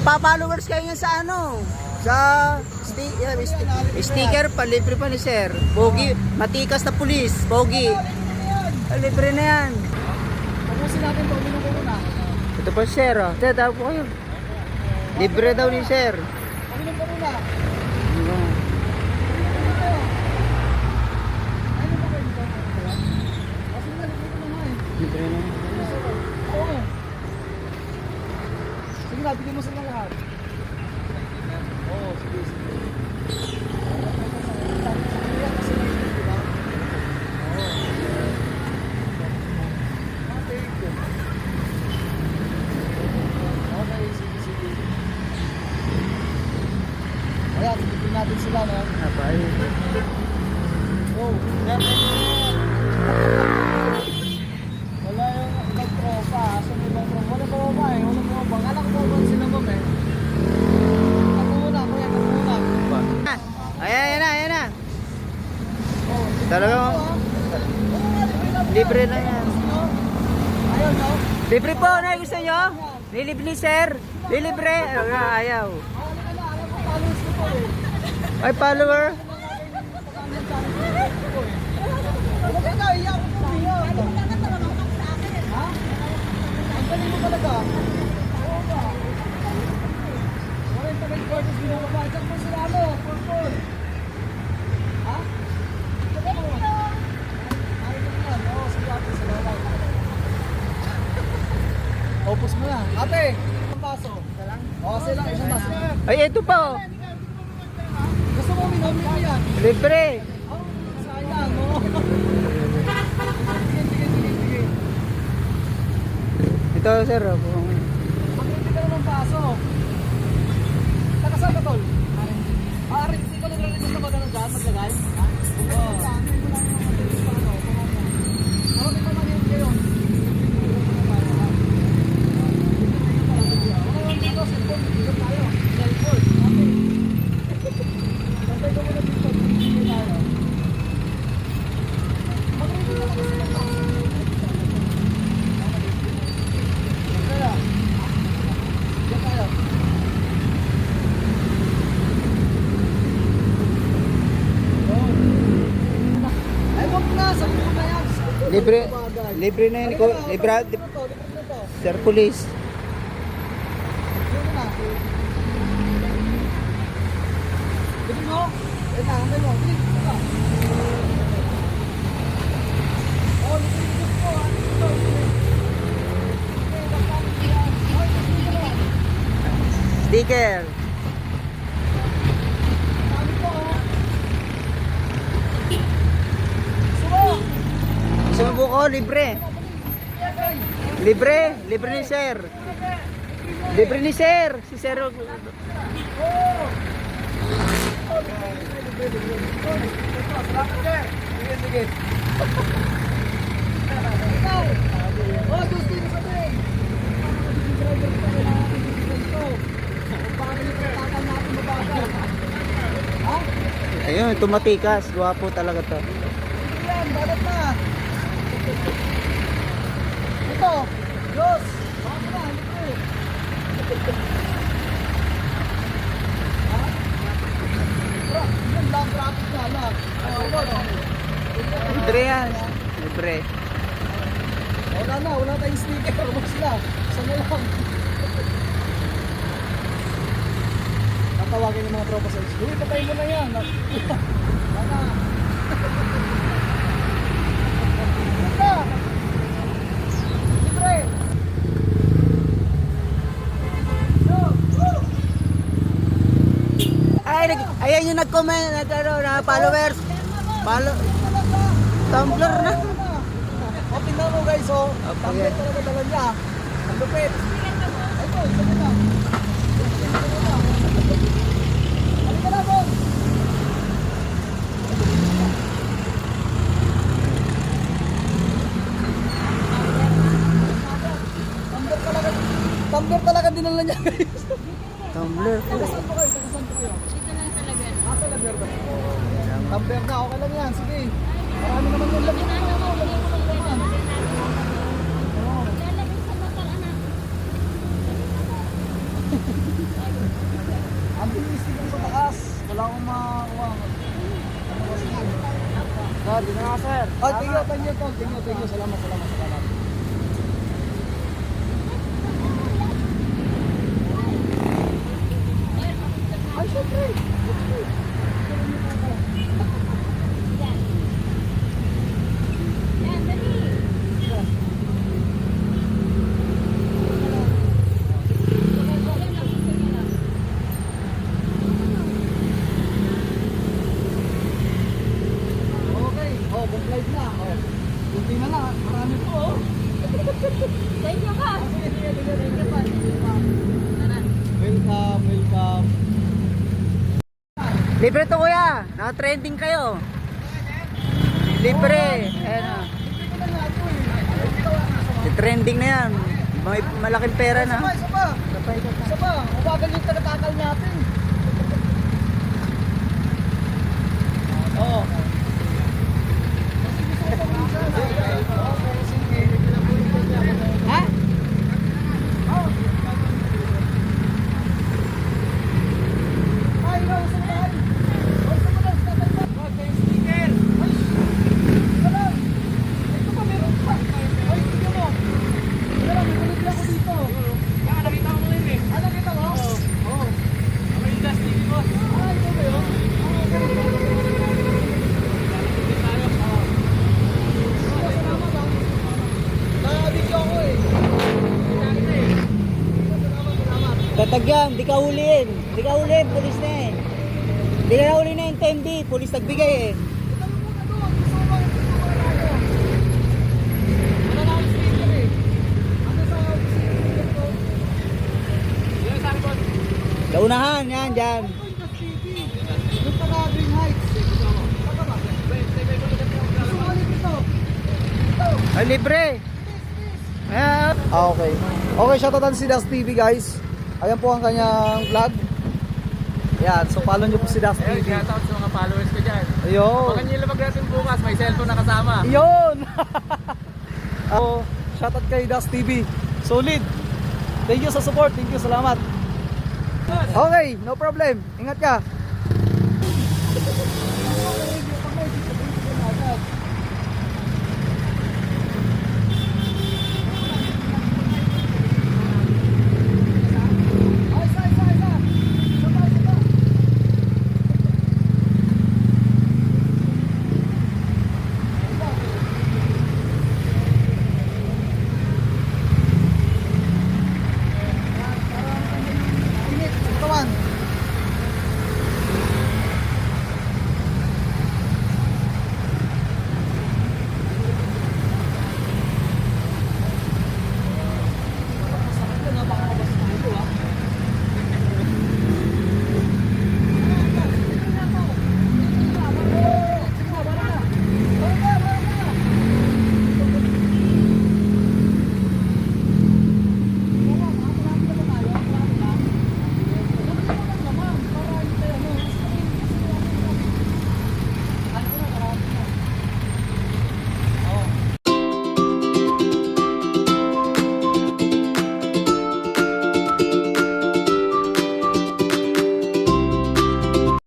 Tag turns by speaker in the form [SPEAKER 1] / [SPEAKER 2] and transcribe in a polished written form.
[SPEAKER 1] Magpa-followers kayo yan sa ano? Sa sticker pa, libre pa ni sir. Pogi, matikas na pulis, pogi. Libre na yan.
[SPEAKER 2] Tapusin natin ito, uminom ko muna.
[SPEAKER 1] Ito pa sir, oh. Ito, tawag po kayo. Libre daw ni sir.
[SPEAKER 2] Uminom ko muna.
[SPEAKER 1] Libre na.
[SPEAKER 2] Oo. Sige na, bigyan mo sila lahat. Oo, sige, sige. Okay, sige, sige. Ayan, bigyan natin sila, no?
[SPEAKER 1] Abay.
[SPEAKER 2] Oh, wala yung ibang tropa. Asan yung ibang tropa? Wala tropa eh. Wala tropa. Kala ko ba sila mo eh? Ako muna, kuya. Ako muna.
[SPEAKER 1] Ayan na.
[SPEAKER 2] Oh,
[SPEAKER 1] Talagang libre na yan.
[SPEAKER 2] ayun, no?
[SPEAKER 1] Libre po, na gusto nyo? Nilibre ni sir. Lilibre. Ayaw.
[SPEAKER 2] Alam ko, followers ko po eh.
[SPEAKER 1] Ay, follower.
[SPEAKER 2] Wala ka na, iyak ko po. Ha? Ang galing mo talaga. Oo ba? Wala yung taga-quarters binababa. Diyan po sila ano, purple. Ha? Ayaw mo yan. Oo, sige ate, salamat. Opus mo na. Ate, isang baso. Oo, sila, isang baso.
[SPEAKER 1] Ay, ito pa oh.
[SPEAKER 2] Gusto mo minom yan?
[SPEAKER 1] Libre.
[SPEAKER 2] Oh, sayang, no? Sige.
[SPEAKER 1] Ito sir.
[SPEAKER 2] Mag-ibig ka naman baso. Takasal ka, tol? Arin, hindi ko nagre-request na magano dyan, maglagay? Oo. Marami pa man yun kayo. Ay, wag na, sabi ko na yan.
[SPEAKER 1] Libre na yan. Libre. Sir police. Sticker. Sumubo ko, libre. Libre ni sir. Libre ni sir. Si sir.
[SPEAKER 2] Sige. Oh, gusto niyo sabihin. Ha?
[SPEAKER 1] Ayun, tumatikas. Guwapo talaga to.
[SPEAKER 2] Yan, dapat na. Ito, Diyos. Bakit na, ito. Ha? Yan lang, traffic na lang. No?
[SPEAKER 1] Libre yan. Libre.
[SPEAKER 2] Wala tayong sticker. Huwag sila. Sana lang. Tatawagin yung mga tropa sa isip. Uy, patay mo na yan. Wala. Ito. Libre.
[SPEAKER 1] Ayan yung nag-comment na followers. Tumbler na.
[SPEAKER 2] O, tingnan mo guys, oh.
[SPEAKER 1] Okay.
[SPEAKER 2] Tumbler talaga dala niya. Ang lupit. Ito, isa na. Halika na, boss. Tumbler talaga dinala niya guys.
[SPEAKER 1] Tumbler.
[SPEAKER 2] Saan po kayo? Saan po kayo?
[SPEAKER 3] Dito lang sa lagan.
[SPEAKER 2] Sa Laber ba? Tumbler na, okay lang yan. Sige. Marami naman yung lagyan mo. Lagyan mo ng laman. Oo.
[SPEAKER 3] Lalagay sa motor, anak.
[SPEAKER 2] Sir, di na nga sir. Oh, thank you tol. Thank you. Salamat. Ay, syempre. Okay, complied na. Kunti na lang, marami po.
[SPEAKER 3] Thank you ka.
[SPEAKER 2] Welcome.
[SPEAKER 1] Libre to kuya. Naka-trending kayo. Libre. Ayan o. Trending na yan. May malaking pera na.
[SPEAKER 2] Isa pa. Mabagal yung tagatakal natin. Oo. Ha? Ay, no, saan? Sticker. Ito pa, meron pa. Ay, tignan mo. Wala, may kulit lang ako dito. Nakita mo yun eh. Nakita mo? Oo. Ako yung Dust TV ko. Ito ba yun? Nakabigyo ako eh.
[SPEAKER 1] Tatagyan, di ka huliin. Di ka huliin, pulis na eh. Di ka nahuli na yung 10B, pulis nagbigay eh.
[SPEAKER 2] Ito mo muna doon. Gusto mo bakit ito mo tayo? Wala na akong speaker eh. Ano sa speaker ko? Yan, sabi ko.
[SPEAKER 1] Launahan, yan, dyan.
[SPEAKER 2] Ito yung Dust TV. Yung taga Green Heights. Saka ba? Gusto mo ulit ito? Ito.
[SPEAKER 1] Ay, libre. Ayan.
[SPEAKER 2] Okay. Okay, shoutoutan si Dust TV guys. Ayan po ang kanyang vlog. Yan, so follow nyo po si Dust
[SPEAKER 4] Ayun,
[SPEAKER 2] TV.
[SPEAKER 4] shoutout sa mga followers ko dyan.
[SPEAKER 2] Ayun.
[SPEAKER 4] Baka nyo lumag natin bukas, may cellphone na kasama.
[SPEAKER 2] Ayun! Oh, shoutout kay Dust TV. Solid. Thank you sa support. Thank you, salamat. Okay, no problem. Ingat ka.